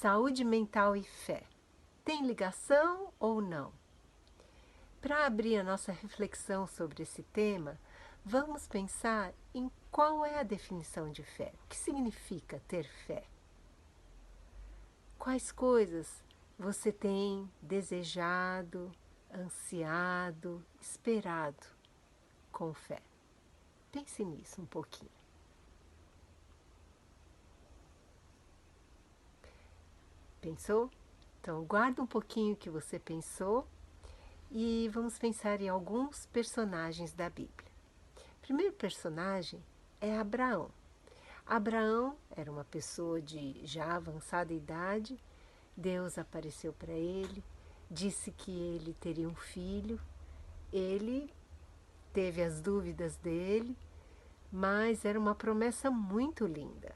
Saúde mental e fé. Tem ligação ou não? Para abrir a nossa reflexão sobre esse tema, vamos pensar em qual é a definição de fé. O que significa ter fé? Quais coisas você tem desejado, ansiado, esperado com fé? Pense nisso um pouquinho. Pensou? Então, guarda um pouquinho o que você pensou e vamos pensar em alguns personagens da Bíblia. O primeiro personagem é Abraão. Abraão era uma pessoa de já avançada idade. Deus apareceu para ele, disse que ele teria um filho. Ele teve as dúvidas dele, mas era uma promessa muito linda.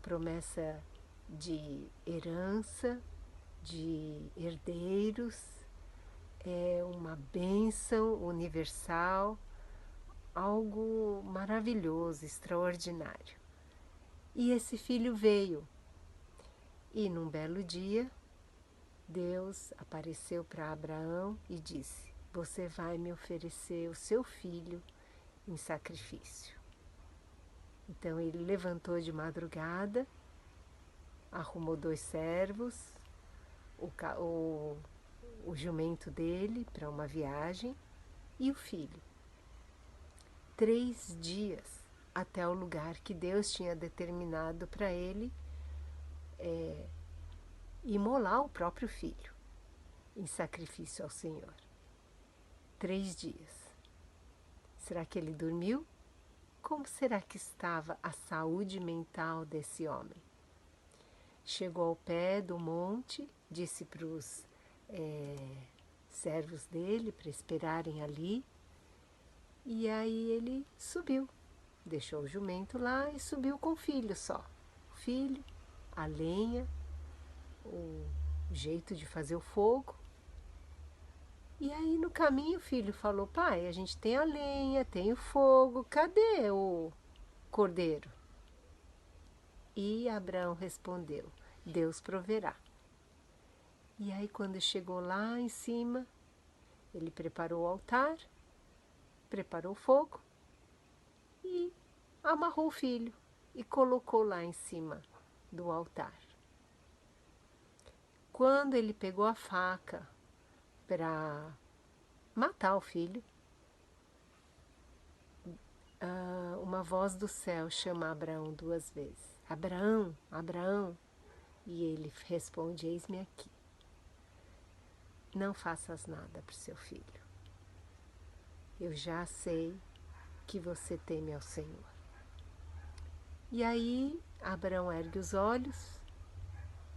Promessa de herança, de herdeiros, é uma bênção universal, algo maravilhoso, extraordinário. E esse filho veio. E num belo dia, Deus apareceu para Abraão e disse: você vai me oferecer o seu filho em sacrifício. Então ele levantou de madrugada, arrumou 2 servos, o jumento dele para uma viagem e o filho. 3 dias até o lugar que Deus tinha determinado para ele imolar o próprio filho em sacrifício ao Senhor. 3 dias. Será que ele dormiu? Como será que estava a saúde mental desse homem? Chegou ao pé do monte, disse para os servos dele para esperarem ali, e aí ele subiu, deixou o jumento lá e subiu com o filho só. O filho, a lenha, o jeito de fazer o fogo. E aí no caminho o filho falou: pai, a gente tem a lenha, tem o fogo, cadê o cordeiro? E Abraão respondeu: Deus proverá. E aí quando chegou lá em cima, ele preparou o altar, preparou o fogo e amarrou o filho e colocou lá em cima do altar. Quando ele pegou a faca para matar o filho, uma voz do céu chama Abraão 2 vezes: Abraão, Abraão. E ele responde: eis-me aqui. Não faças nada para o seu filho. Eu já sei que você teme ao Senhor. E aí Abraão ergue os olhos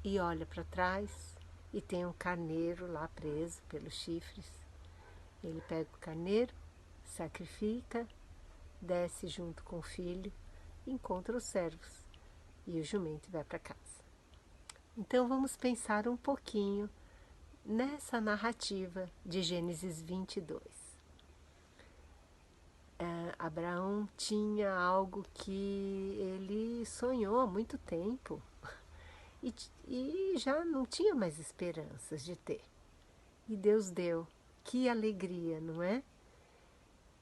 e olha para trás e tem um carneiro lá preso pelos chifres. Ele pega o carneiro, sacrifica, desce junto com o filho, encontra os servos e o jumento vai para casa. Então vamos pensar um pouquinho nessa narrativa de Gênesis 22. Abraão tinha algo que ele sonhou há muito tempo e já não tinha mais esperanças de ter. E Deus deu. Que alegria, não é?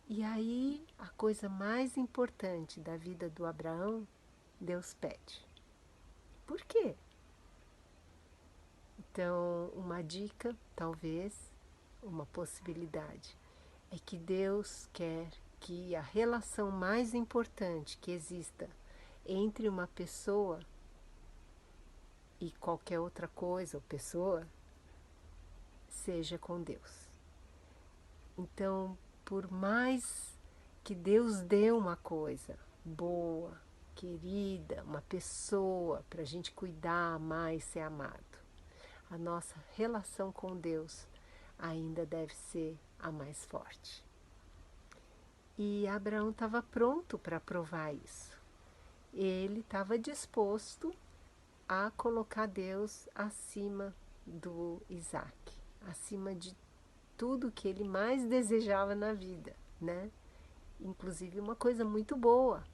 E aí, a coisa mais importante da vida do Abraão, Deus pede. Por quê? Então, uma dica, talvez, uma possibilidade, é que Deus quer que a relação mais importante que exista entre uma pessoa e qualquer outra coisa ou pessoa seja com Deus. Então, por mais que Deus dê uma coisa boa, querida, uma pessoa para a gente cuidar, amar e ser amado, a nossa relação com Deus ainda deve ser a mais forte. E Abraão estava pronto para provar isso. Ele estava disposto a colocar Deus acima do Isaac, acima de tudo que ele mais desejava na vida, né? Inclusive uma coisa muito boa,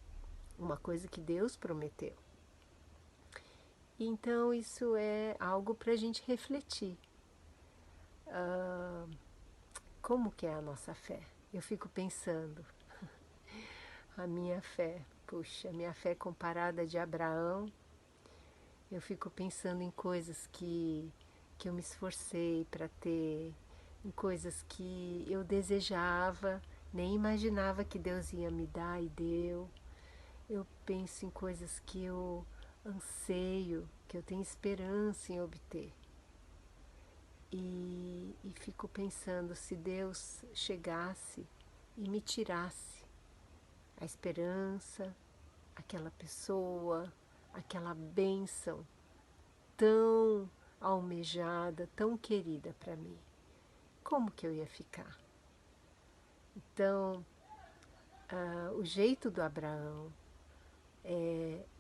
uma coisa que Deus prometeu. Então isso é algo para a gente refletir. Ah, como que é a nossa fé? Eu fico pensando, a minha fé, puxa, a minha fé comparada de Abraão, eu fico pensando em coisas que eu me esforcei para ter, em coisas que eu desejava, nem imaginava que Deus ia me dar e deu. Eu penso em coisas que eu anseio, que eu tenho esperança em obter. E fico pensando se Deus chegasse e me tirasse a esperança, aquela pessoa, aquela bênção tão almejada, tão querida para mim, como que eu ia ficar? Então, o jeito do Abraão,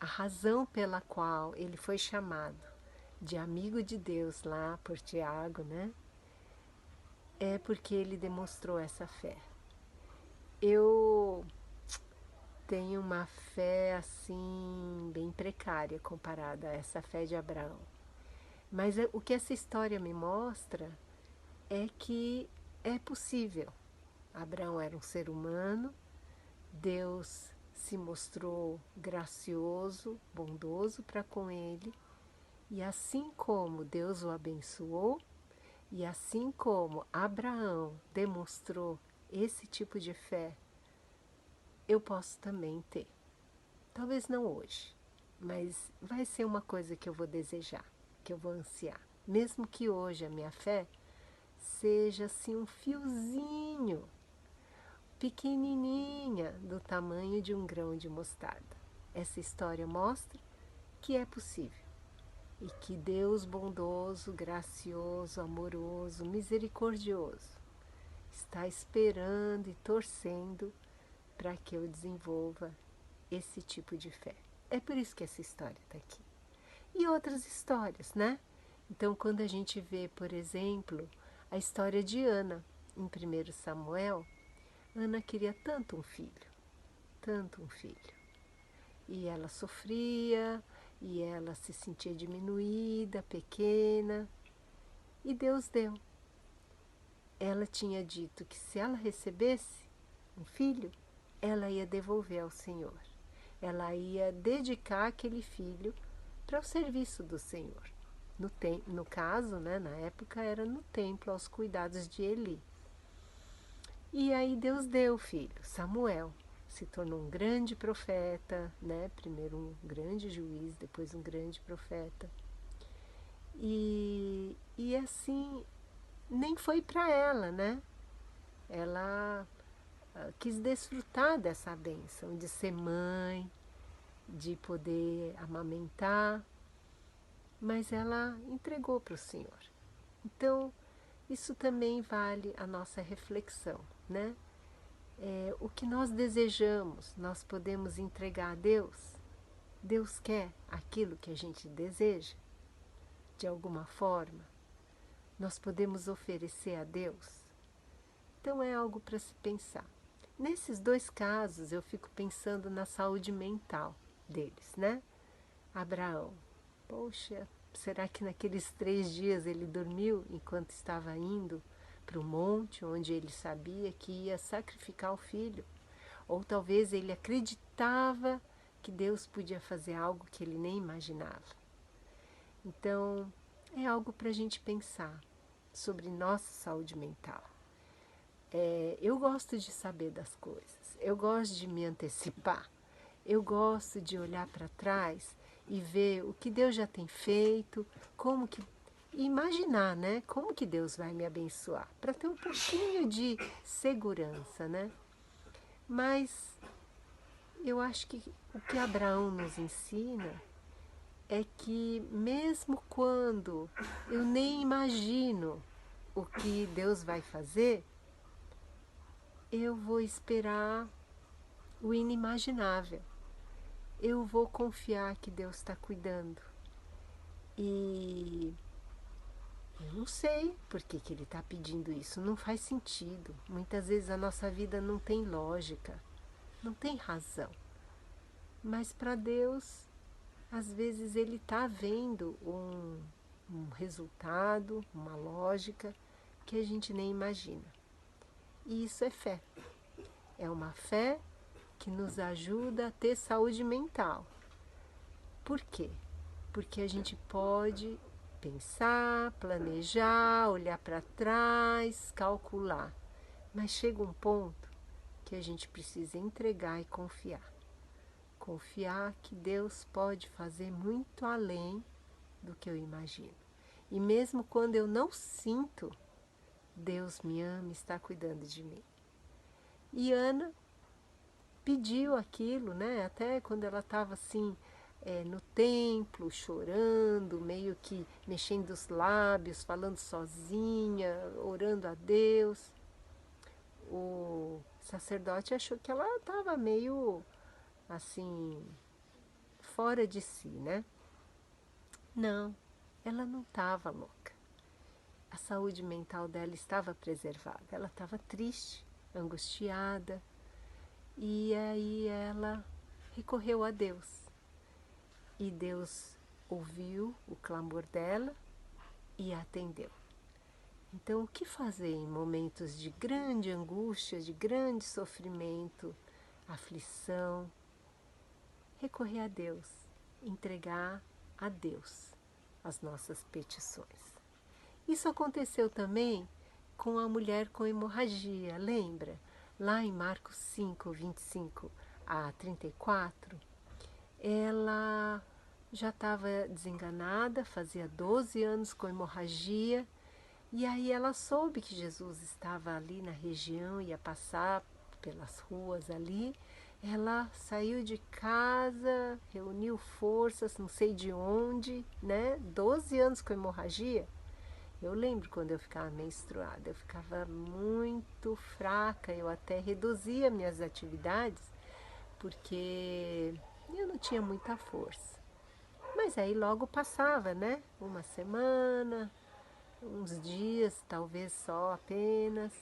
a razão pela qual ele foi chamado de amigo de Deus lá por Tiago, né? É porque ele demonstrou essa fé. Eu tenho uma fé assim bem precária comparada a essa fé de Abraão. Mas o que essa história me mostra é que é possível. Abraão era um ser humano, Deus se mostrou gracioso, bondoso para com ele, e assim como Deus o abençoou, e assim como Abraão demonstrou esse tipo de fé, eu posso também ter. Talvez não hoje, mas vai ser uma coisa que eu vou desejar, que eu vou ansiar. Mesmo que hoje a minha fé seja assim um fiozinho, pequenininha, do tamanho de um grão de mostarda. Essa história mostra que é possível e que Deus bondoso, gracioso, amoroso, misericordioso está esperando e torcendo para que eu desenvolva esse tipo de fé. É por isso que essa história está aqui. E outras histórias, né? Então, quando a gente vê, por exemplo, a história de Ana, em 1 Samuel, Ana queria tanto um filho, tanto um filho. E ela sofria, e ela se sentia diminuída, pequena, e Deus deu. Ela tinha dito que se ela recebesse um filho, ela ia devolver ao Senhor. Ela ia dedicar aquele filho para o serviço do Senhor. No caso, né, na época, era no templo, aos cuidados de Eli. E aí Deus deu o filho, Samuel. Se tornou um grande profeta, né? Primeiro um grande juiz, depois um grande profeta. E assim, nem foi para ela, né? Ela quis desfrutar dessa bênção de ser mãe, de poder amamentar, mas ela entregou para o Senhor. Então, isso também vale a nossa reflexão, né? O que nós desejamos, nós podemos entregar a Deus. Deus quer aquilo que a gente deseja, de alguma forma. Nós podemos oferecer a Deus. Então é algo para se pensar. Nesses dois casos, eu fico pensando na saúde mental deles, né? Abraão, poxa, será que naqueles 3 dias ele dormiu enquanto estava indo para o monte, onde ele sabia que ia sacrificar o filho? Ou talvez ele acreditava que Deus podia fazer algo que ele nem imaginava. Então, é algo para a gente pensar sobre nossa saúde mental. Eu gosto de saber das coisas, eu gosto de me antecipar, eu gosto de olhar para trás e ver o que Deus já tem feito, como que e imaginar, né, como que Deus vai me abençoar, para ter um pouquinho de segurança, né? Mas eu acho que o que Abraão nos ensina é que mesmo quando eu nem imagino o que Deus vai fazer, eu vou esperar o inimaginável. Eu vou confiar que Deus está cuidando. E eu não sei por que Ele está pedindo isso, não faz sentido. Muitas vezes a nossa vida não tem lógica, não tem razão. Mas para Deus às vezes ele está vendo um resultado, uma lógica que a gente nem imagina. E isso é fé. É uma fé que nos ajuda a ter saúde mental. Por quê? Porque a gente pode pensar, planejar, olhar para trás, calcular. Mas chega um ponto que a gente precisa entregar e confiar. Confiar que Deus pode fazer muito além do que eu imagino. E mesmo quando eu não sinto, Deus me ama e está cuidando de mim. E Ana pediu aquilo, né? Até quando ela estava assim, no templo, chorando, meio que mexendo os lábios, falando sozinha, orando a Deus. O sacerdote achou que ela estava meio assim, fora de si, né? Não, ela não estava louca. A saúde mental dela estava preservada. Ela estava triste, angustiada, e aí ela recorreu a Deus. E Deus ouviu o clamor dela e a atendeu. Então, o que fazer em momentos de grande angústia, de grande sofrimento, aflição? Recorrer a Deus, entregar a Deus as nossas petições. Isso aconteceu também com a mulher com hemorragia, lembra? Lá em Marcos 5, 25 a 34, ela já estava desenganada, fazia 12 anos com hemorragia, e aí ela soube que Jesus estava ali na região, ia passar pelas ruas ali. Ela saiu de casa, reuniu forças, não sei de onde, né? 12 anos com hemorragia. Eu lembro quando eu ficava menstruada, eu ficava muito fraca, eu até reduzia minhas atividades, porque eu não tinha muita força. Mas aí logo passava, né? Uma semana, uns dias, talvez só apenas.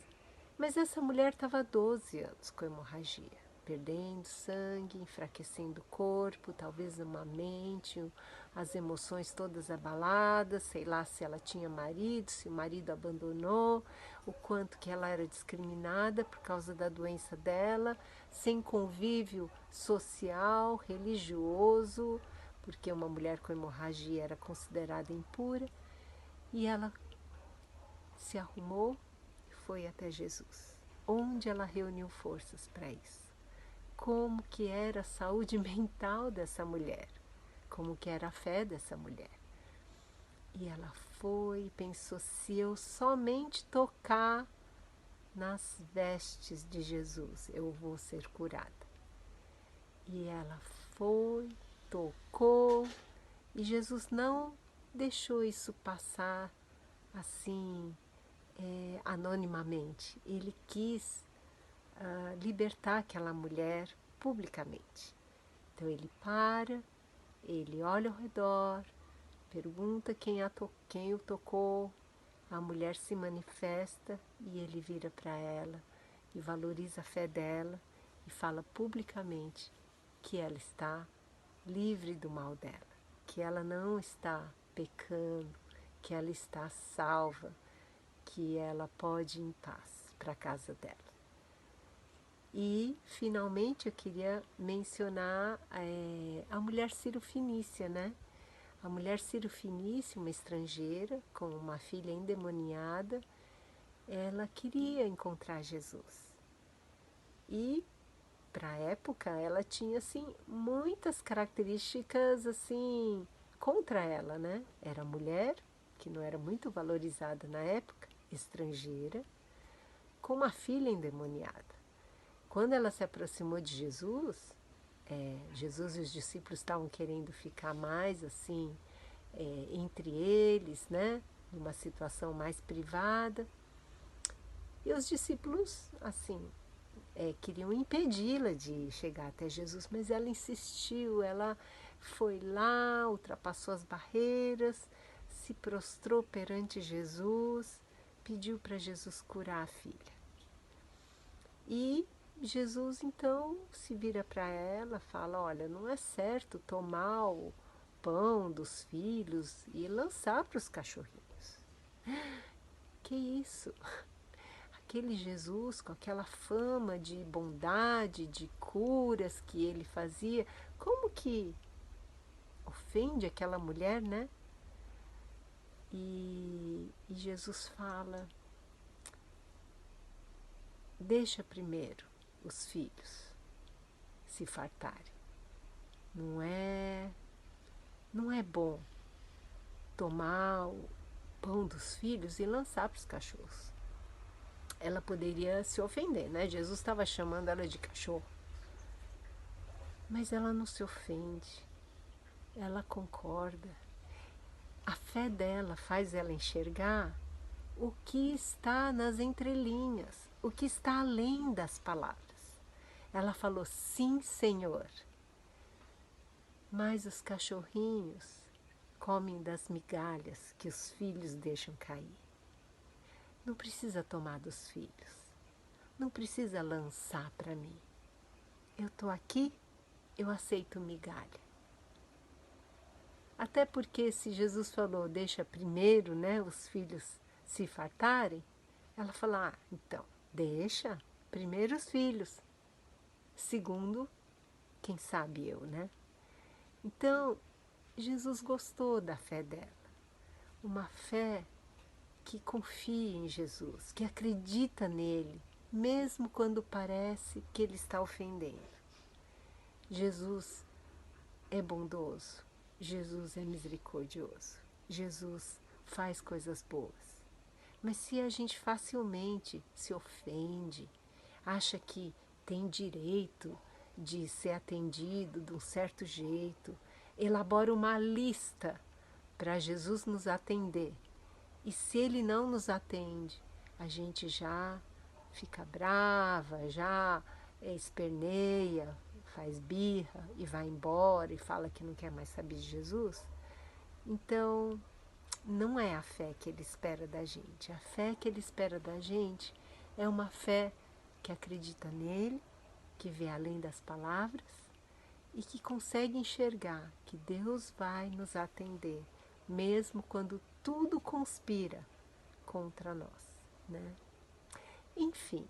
Mas essa mulher estava há 12 anos com hemorragia, perdendo sangue, enfraquecendo o corpo, talvez uma mente, as emoções todas abaladas, sei lá se ela tinha marido, se o marido abandonou, o quanto que ela era discriminada por causa da doença dela, sem convívio social, religioso, porque uma mulher com hemorragia era considerada impura, e ela se arrumou e foi até Jesus. Onde ela reuniu forças para isso? Como que era a saúde mental dessa mulher? Como que era a fé dessa mulher? E ela foi e pensou, se eu somente tocar nas vestes de Jesus, eu vou ser curada. E ela foi, tocou, e Jesus não deixou isso passar assim, anonimamente. Ele quis libertar aquela mulher publicamente. Então ele para, ele olha ao redor, pergunta quem o tocou, a mulher se manifesta e ele vira para ela e valoriza a fé dela e fala publicamente que ela está livre do mal dela, que ela não está pecando, que ela está salva, que ela pode ir em paz para a casa dela. E, finalmente, eu queria mencionar a mulher Cirofenícia, né? A mulher Cirofenícia, uma estrangeira, com uma filha endemoniada, ela queria encontrar Jesus. E, para a época, ela tinha, assim, muitas características, assim, contra ela, né? Era mulher, que não era muito valorizada na época, estrangeira, com uma filha endemoniada. Quando ela se aproximou de Jesus, Jesus e os discípulos estavam querendo ficar mais assim, entre eles, né? Numa situação mais privada. E os discípulos, assim, queriam impedi-la de chegar até Jesus, mas ela insistiu, ela foi lá, ultrapassou as barreiras, se prostrou perante Jesus, pediu para Jesus curar a filha. E Jesus então se vira para ela, fala, olha, não é certo tomar pão dos filhos e lançar para os cachorrinhos. Que isso? Aquele Jesus com aquela fama de bondade, de curas que ele fazia, como que ofende aquela mulher, né? E Jesus fala: deixa primeiro os filhos se fartarem. Não é bom tomar o pão dos filhos e lançar para os cachorros. Ela poderia se ofender, né? Jesus estava chamando ela de cachorro. Mas ela não se ofende, ela concorda. A fé dela faz ela enxergar o que está nas entrelinhas, o que está além das palavras. Ela falou: sim, Senhor. Mas os cachorrinhos comem das migalhas que os filhos deixam cair. Não precisa tomar dos filhos, não precisa lançar para mim. Eu estou aqui, eu aceito migalha. Até porque se Jesus falou, deixa primeiro, né, os filhos se fartarem, ela falou, então, deixa primeiro os filhos. Segundo, quem sabe eu, né? Então, Jesus gostou da fé dela. Uma fé que confia em Jesus, que acredita nele, mesmo quando parece que ele está ofendendo. Jesus é bondoso, Jesus é misericordioso, Jesus faz coisas boas. Mas se a gente facilmente se ofende, acha que tem direito de ser atendido de um certo jeito, elabora uma lista para Jesus nos atender. E se ele não nos atende, a gente já fica brava, já esperneia, faz birra e vai embora e fala que não quer mais saber de Jesus. Então, não é a fé que ele espera da gente. A fé que ele espera da gente é uma fé que acredita nele, que vê além das palavras e que consegue enxergar que Deus vai nos atender, mesmo quando tudo conspira contra nós, né? Enfim,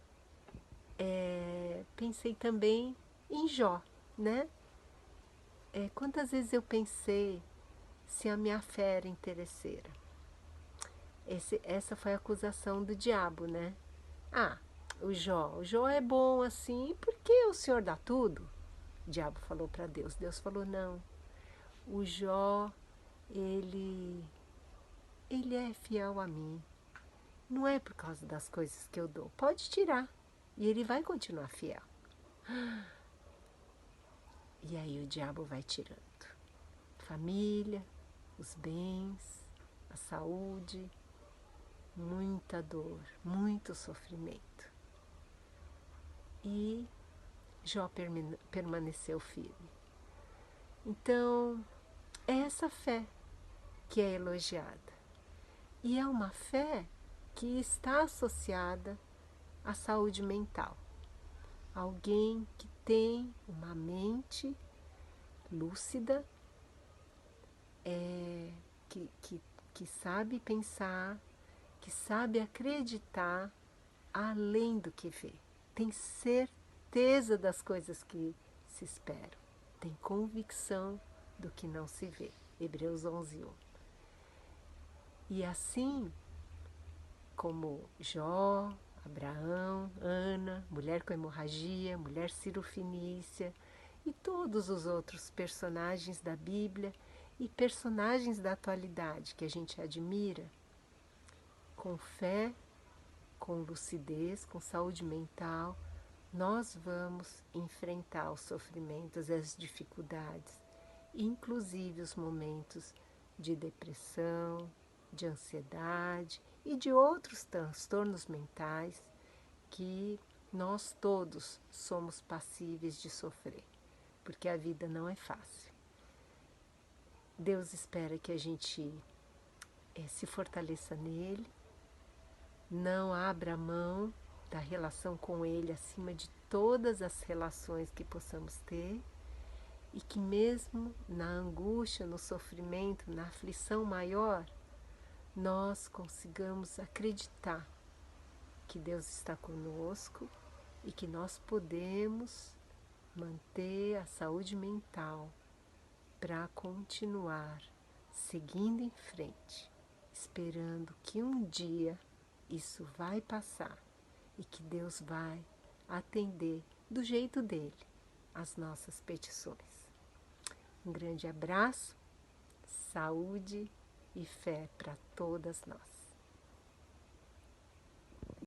pensei também em Jó, né? Quantas vezes eu pensei se a minha fé era interesseira? Essa foi a acusação do diabo, né? O Jó é bom assim porque o Senhor dá tudo. O diabo falou para Deus. Deus falou, não, o Jó, ele é fiel a mim. Não é por causa das coisas que eu dou. Pode tirar. E ele vai continuar fiel. E aí o diabo vai tirando. Família, os bens, a saúde, muita dor, muito sofrimento. E Jó permaneceu firme. Então, é essa fé que é elogiada. E é uma fé que está associada à saúde mental. Alguém que tem uma mente lúcida, que sabe pensar, que sabe acreditar além do que vê. Tem certeza das coisas que se esperam. Tem convicção do que não se vê. Hebreus 11:1. E assim como Jó, Abraão, Ana, mulher com hemorragia, mulher cirofenícia e todos os outros personagens da Bíblia e personagens da atualidade que a gente admira, com fé, com lucidez, com saúde mental, nós vamos enfrentar os sofrimentos e as dificuldades, inclusive os momentos de depressão, de ansiedade e de outros transtornos mentais que nós todos somos passíveis de sofrer, porque a vida não é fácil. Deus espera que a gente se fortaleça nele, não abra mão da relação com ele acima de todas as relações que possamos ter e que mesmo na angústia, no sofrimento, na aflição maior, nós consigamos acreditar que Deus está conosco e que nós podemos manter a saúde mental para continuar seguindo em frente, esperando que um dia isso vai passar e que Deus vai atender do jeito dele as nossas petições. Um grande abraço, saúde e fé para todas nós.